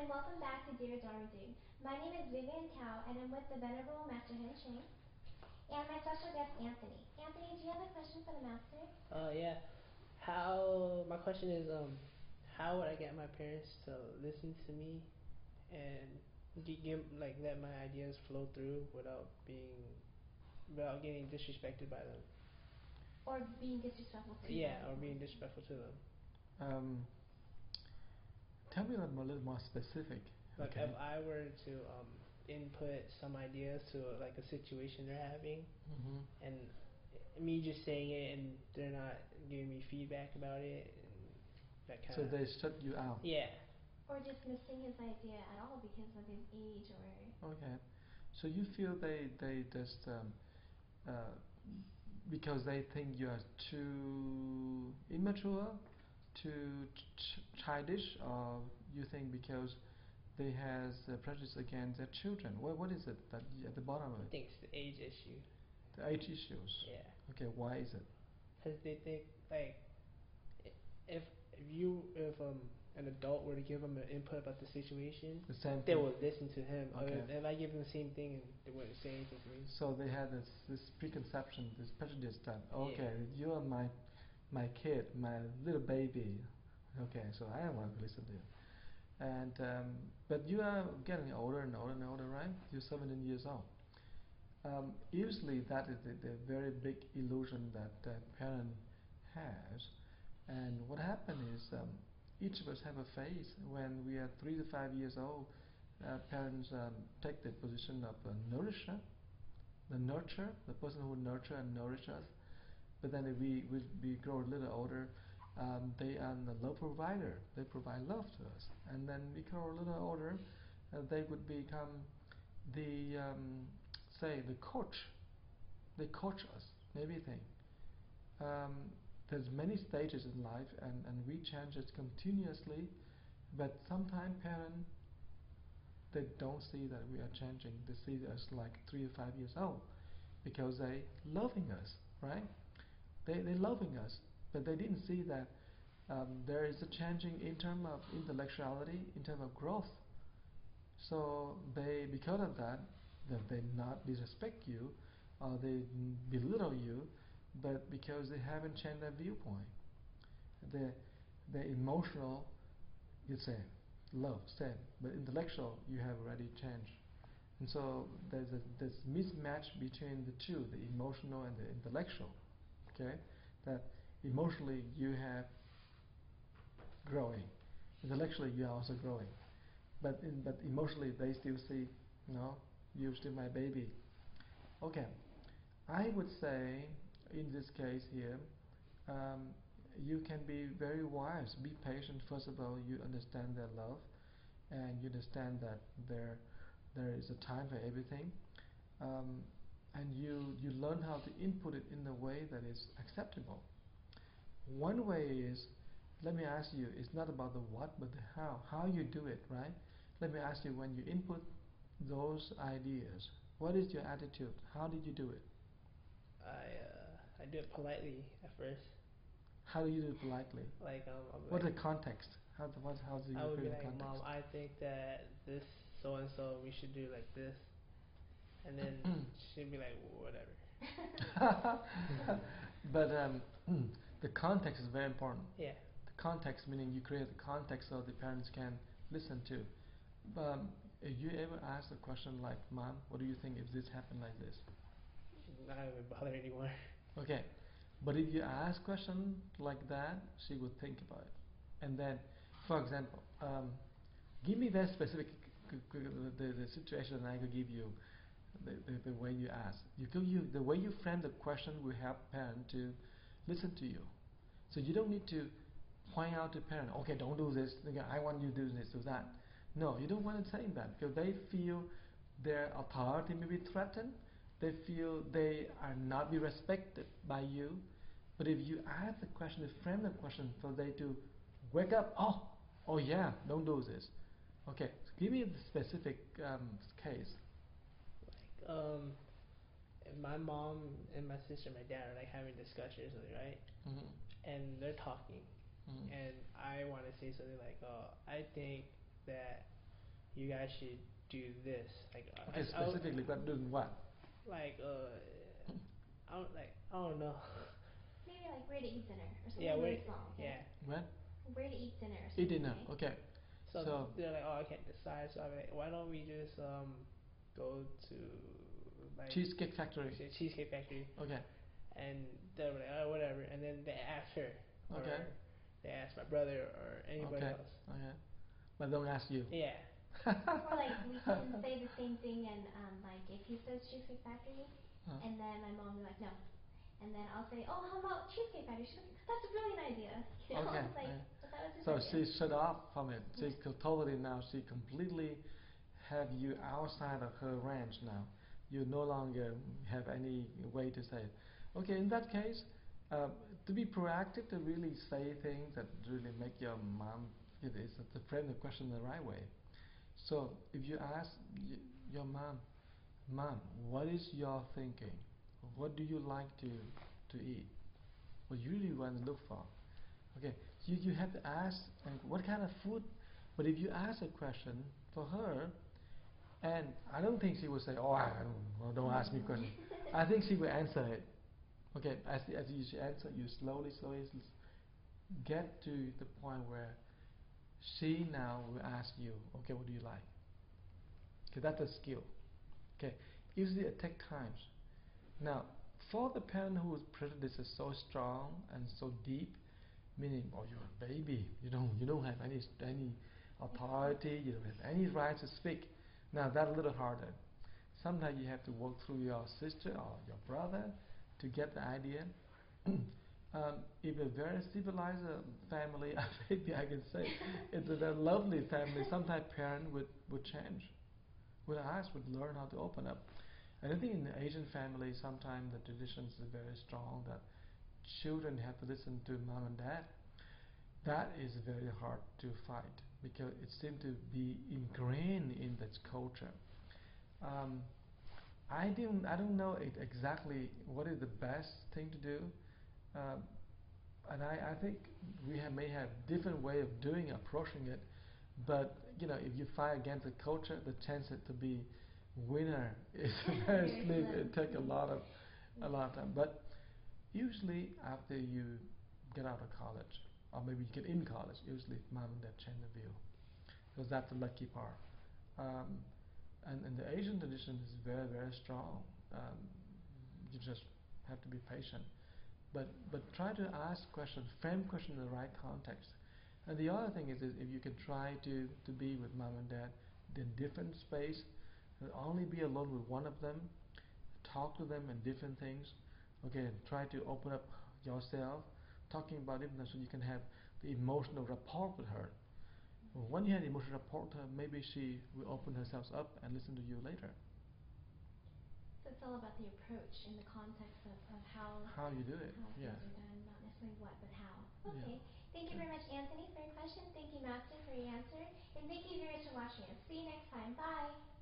and welcome back to Dear DharmaDude. My name is Vivian Cao, and I'm with the Venerable Master Heng Ching, and my special guest, Anthony. Anthony, do you have a question for the Master? Yeah. My question is, how would I get my parents to listen to me and let my ideas flow through without getting disrespected by them? Or being disrespectful to them? Yeah, or being disrespectful to them. Tell me a little more specific. Like okay. If I were to input some ideas to like a situation they're having, and me just saying it and they're not giving me feedback about it, and that kind of. So they shut you out. Yeah. Or just missing his idea at all because of his age or. Okay. So you feel they just because they think you are too immature, too childish, or you think because they has prejudice against their children? What is it that at the bottom of it? I think it's the age issue. The age issues. Yeah. Okay. Why is it? Because they think like if an adult were to give them an input about the situation, they would listen to him. Okay. If I give them the same thing, and they wouldn't say anything to me. So they had this preconception, this prejudice that you are my kid, my little baby. Okay, so I don't want to listen to you. And but you are getting older and older and older, right? You're 17 years old. Usually that is the very big illusion that the parent has. And what happens is each of us have a phase when we are 3 to 5 years old. Parents take the position of a nourisher, the nurture, the person who nurture and nourish us. But then if we grow a little older, they are the love provider. They provide love to us. And then we grow a little older, they would become the the coach. They coach us in everything. There's many stages in life, and we change it continuously. But sometimes parents, they don't see that we are changing. They see us like 3 or 5 years old because they loving us, right? They loving us, but they didn't see that there is a changing in terms of intellectuality, in terms of growth. So because of that, they not disrespect you, or they belittle you, but because they haven't changed their viewpoint. The emotional, you say, love, same, but intellectual, you have already changed. And so there's this mismatch between the two, the emotional and the intellectual. Okay, that emotionally you have growing, intellectually you are also growing, but emotionally they still see, no, you're still my baby. Okay, I would say in this case here, you can be very wise. Be patient. First of all, you understand their love, and you understand that there is a time for everything, and you learn how to input it in a way that is acceptable. One way is, let me ask you, it's not about the what but the how you do it, right? Let me ask you, when you input those ideas, what is your attitude? How did you do it? I do it politely at first. How do you do it politely? What's the context? How do you I would be the like, context? Mom, I think that this so and so we should do like this, and then she'd be like, whatever. But the context is very important. Yeah. The context, meaning you create the context so the parents can listen to. If you ever ask a question like, Mom, what do you think if this happened like this? Not even bother anymore. Okay, but if you ask a question like that, she would think about it. And then, for example, give me very specific the situation, and I could give you the way you ask. The way you frame the question will help parent to listen to you. So you don't need to point out to parent, okay, don't do this. I want you to do this, do that. No, you don't want to say that because they feel their authority may be threatened. They feel they are not be respected by you. But if you ask the question, frame the question for they to wake up, oh yeah, don't do this. Okay, so give me a specific case. If my mom and my sister and my dad are like having discussions, right? And they're talking, and I want to say something like, I think that you guys should do this. Like, Okay, specifically, but doing what? Like, I don't know. Maybe like where to eat dinner or something Yeah, really small. Okay? yeah. When? Where to eat dinner or Eat something. dinner. Okay. So they're like, oh, I can't decide. So I'm like, why don't we just go to like Cheesecake Factory. Cheesecake Factory. Okay. And they were like, oh, whatever. And then they asked her. Okay. Or they asked my brother or anybody else. Okay. But don't ask you. Yeah. Or like we can say the same thing, and like if he says Cheesecake Factory, and then my mom will be like, no. And then I'll say, oh, how about Cheesecake Factory? She's like, that's a brilliant idea. You know, Okay. it's like, but that was his So idea. she shut off from it. She totally now, she completely have you outside of her range now. You no longer have any way to say it. Okay, in that case, to be proactive, to really say things that really make your mom, to frame the question the right way. So if you ask your mom, what is your thinking? What do you like to eat? What you really want to look for? Okay, you have to ask what kind of food. But if you ask a question for her, and I don't think she will say, "Oh, don't ask me questions." I think she will answer it. Okay, as you answer, you slowly get to the point where she now will ask you, "Okay, what do you like?" Okay, that's a skill. Okay, usually it takes times. Now, for the parent whose prejudice is so strong and so deep, meaning, oh, you're a baby, you don't have any authority, you don't have any right to speak. Now that's a little harder. Sometimes you have to work through your sister or your brother to get the idea. If a very civilized family, maybe I can say, it's a very lovely family, sometimes parent would change, would ask, would learn how to open up. And I think in the Asian family, sometimes the traditions are very strong that children have to listen to mom and dad. That is very hard to fight because it seems to be ingrained in that culture. I don't know exactly what is the best thing to do, um, and I think may have different way of approaching it. But if you fight against the culture, the chance to be winner is very slim. It takes a lot of time. But usually after you get out of college, or maybe you get in college, usually mom and dad change the view, because that's the lucky part. And the Asian tradition is very, very strong. You just have to be patient, but try to ask questions, frame questions in the right context. And the other thing is if you can try to be with mom and dad in different space, only be alone with one of them, talk to them in different things. Okay, try to open up yourself, talking about it so you can have the emotional rapport with her. When you have emotional rapport with her, maybe she will open herself up and listen to you later. So it's all about the approach and the context of how you do it. How things are done, not necessarily what, but how. Okay. Yeah. Thank you very much, Anthony, for your question. Thank you, Master, for your answer. And thank you, viewers, for watching us. See you next time. Bye.